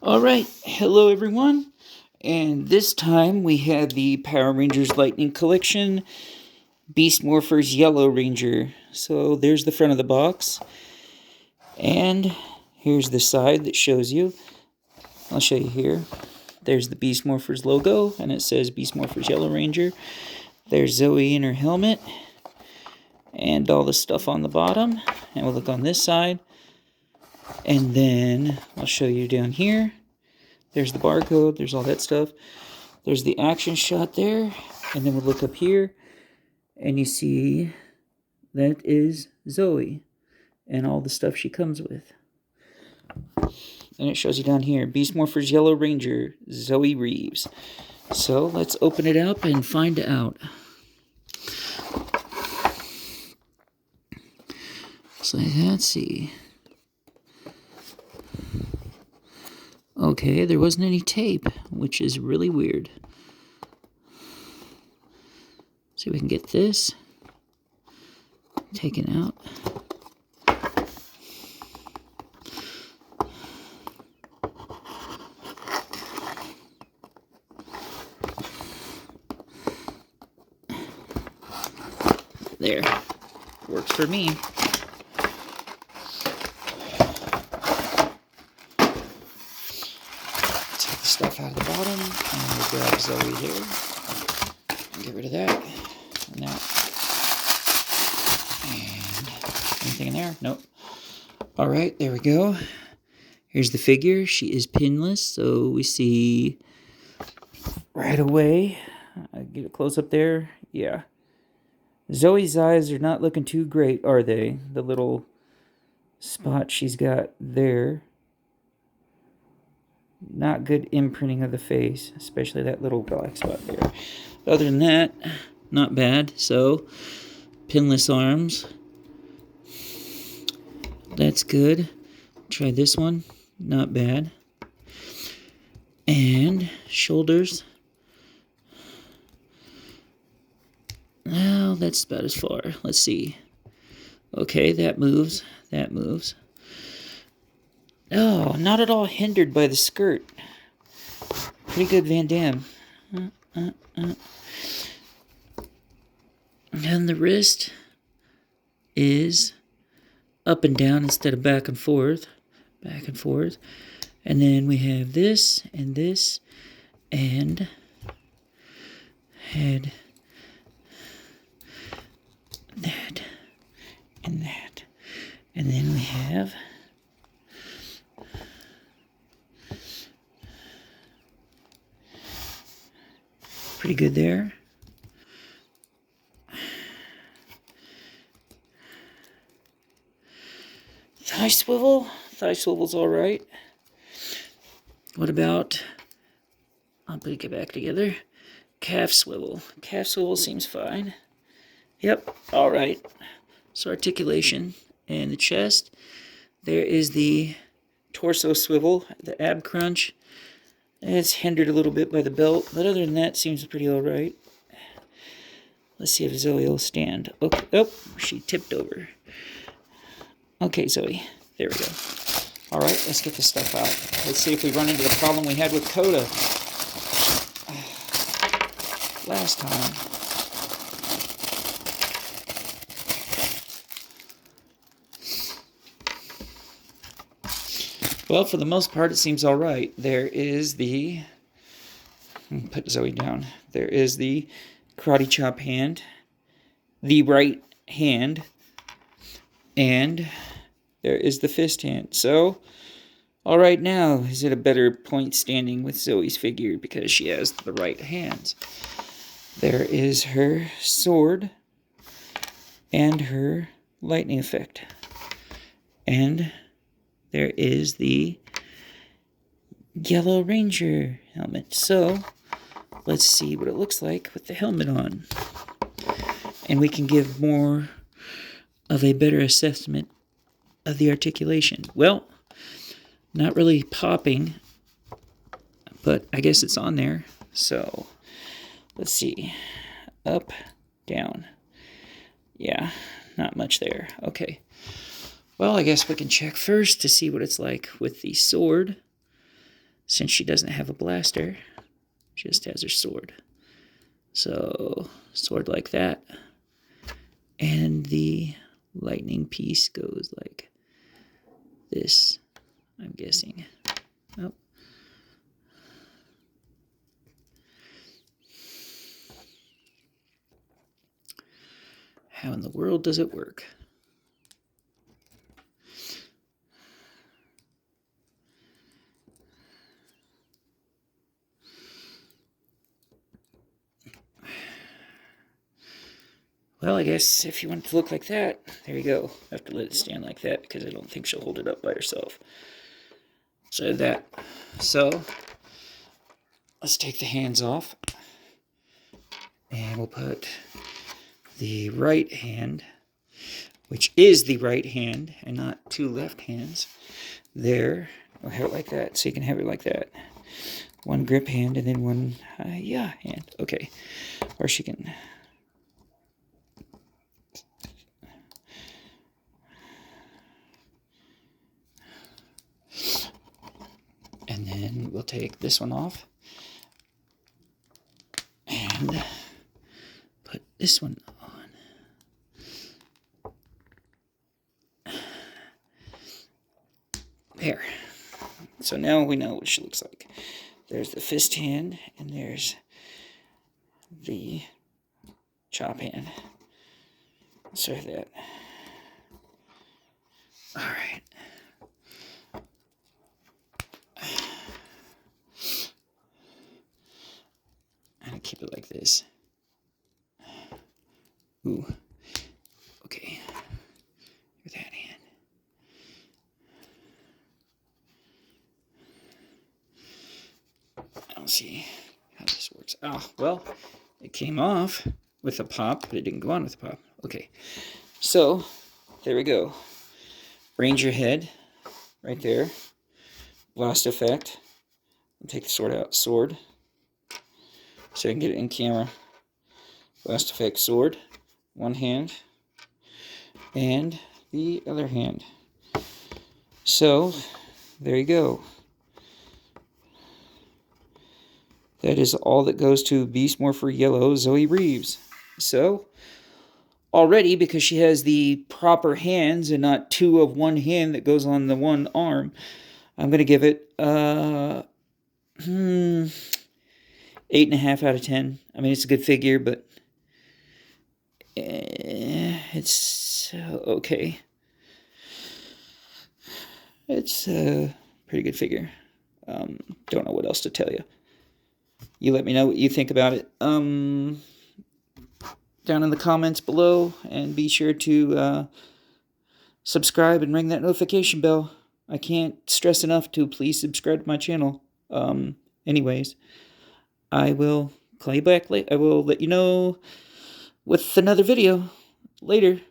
Alright, hello everyone, and this time we have the Power Rangers Lightning Collection Beast Morphers Yellow Ranger. So there's the front of the box, and here's the side that shows you. I'll show you here. There's the Beast Morphers logo, and it says Beast Morphers Yellow Ranger. There's Zoey in her helmet, and all the stuff on the bottom. And we'll look on this side, and then I'll show you down here. There's the barcode, there's all that stuff. There's the action shot there, and then we'll look up here, and you see that is Zoey, and all the stuff she comes with. And it shows you down here, Beast Morphers Yellow Ranger, Zoey Reeves. So let's open it up and find out. So let's see. Okay, there wasn't any tape, which is really weird. See if we can get this taken out. There. Works for me. Take the stuff out of the bottom, and we'll grab Zoey here. And get rid of that. And that. And anything in there? Nope. Alright, there we go. Here's the figure. She is pinless, so we see right away. Get a close up there. Yeah. Zoey's eyes are not looking too great, are they? The little spot she's got there. Not good imprinting of the face, especially that little black spot there. Other than that, not bad. So, pinless arms. That's good. Try this one. Not bad. And shoulders. Well, that's about as far. Let's see. Okay, that moves. That moves. Oh, not at all hindered by the skirt. Pretty good Van Damme. And the wrist is up and down instead of back and forth. Back and forth. And then we have this and this and head. That and that. And then we have pretty good there. Thigh swivel. Thigh swivel's alright. What about, I'll put it back together. Calf swivel. Calf swivel seems fine. Yep, alright. So articulation and the chest. There is the torso swivel, the ab crunch. It's hindered a little bit by the belt, but other than that, seems pretty alright. Let's see if Zoey will stand. Okay. Oh, she tipped over. Okay, Zoey. There we go. Alright, let's get this stuff out. Let's see if we run into the problem we had with Coda last time. Well, for the most part, it seems all right. There is the... Put Zoey down. There is the karate chop hand. The right hand. And there is the fist hand. So, all right now, is it a better point standing with Zoey's figure because she has the right hands. There is her sword and her lightning effect. And there is the Yellow Ranger helmet. So, let's see what it looks like with the helmet on. And we can give more of a better assessment of the articulation. Well, not really popping, but I guess it's on there. So, let's see. Up, down. Yeah, not much there. Okay. Well, I guess we can check first to see what it's like with the sword. since she doesn't have a blaster, just has her sword. So, sword like that. And the lightning piece goes like this, I'm guessing. Oh. How in the world does it work? Well, I guess if you want it to look like that, there you go. I have to let it stand like that because I don't think she'll hold it up by herself. So that. So, let's take the hands off. And we'll put the right hand, which is the right hand, and not two left hands, there. We'll have it like that, so you can have it like that. One grip hand and then one, hand. Okay. Or she can... And then we'll take this one off. And put this one on. There. So now we know what she looks like. There's the fist hand, and there's the chop hand. So that. All right. And keep it like this. Ooh. Okay. With that hand. I don't see how this works. Oh, well, it came off with a pop, but it didn't go on with a pop. Okay. So, there we go. Ranger head, right there. Blast effect. I'll take the sword out. Sword. So I can get it in camera. Blast effect sword. One hand. And the other hand. So, there you go. That is all that goes to Beast Morpher Yellow Zoey Reeves. So, already, because she has the proper hands and not two of one hand that goes on the one arm, I'm going to give it 8.5 out of 10. I mean, it's a good figure, but it's okay. It's a pretty good figure. Don't know what else to tell you. You let me know what you think about it down in the comments below, and be sure to subscribe and ring that notification bell. I can't stress enough to please subscribe to my channel. Anyways, I will call you back later. I will let you know with another video later.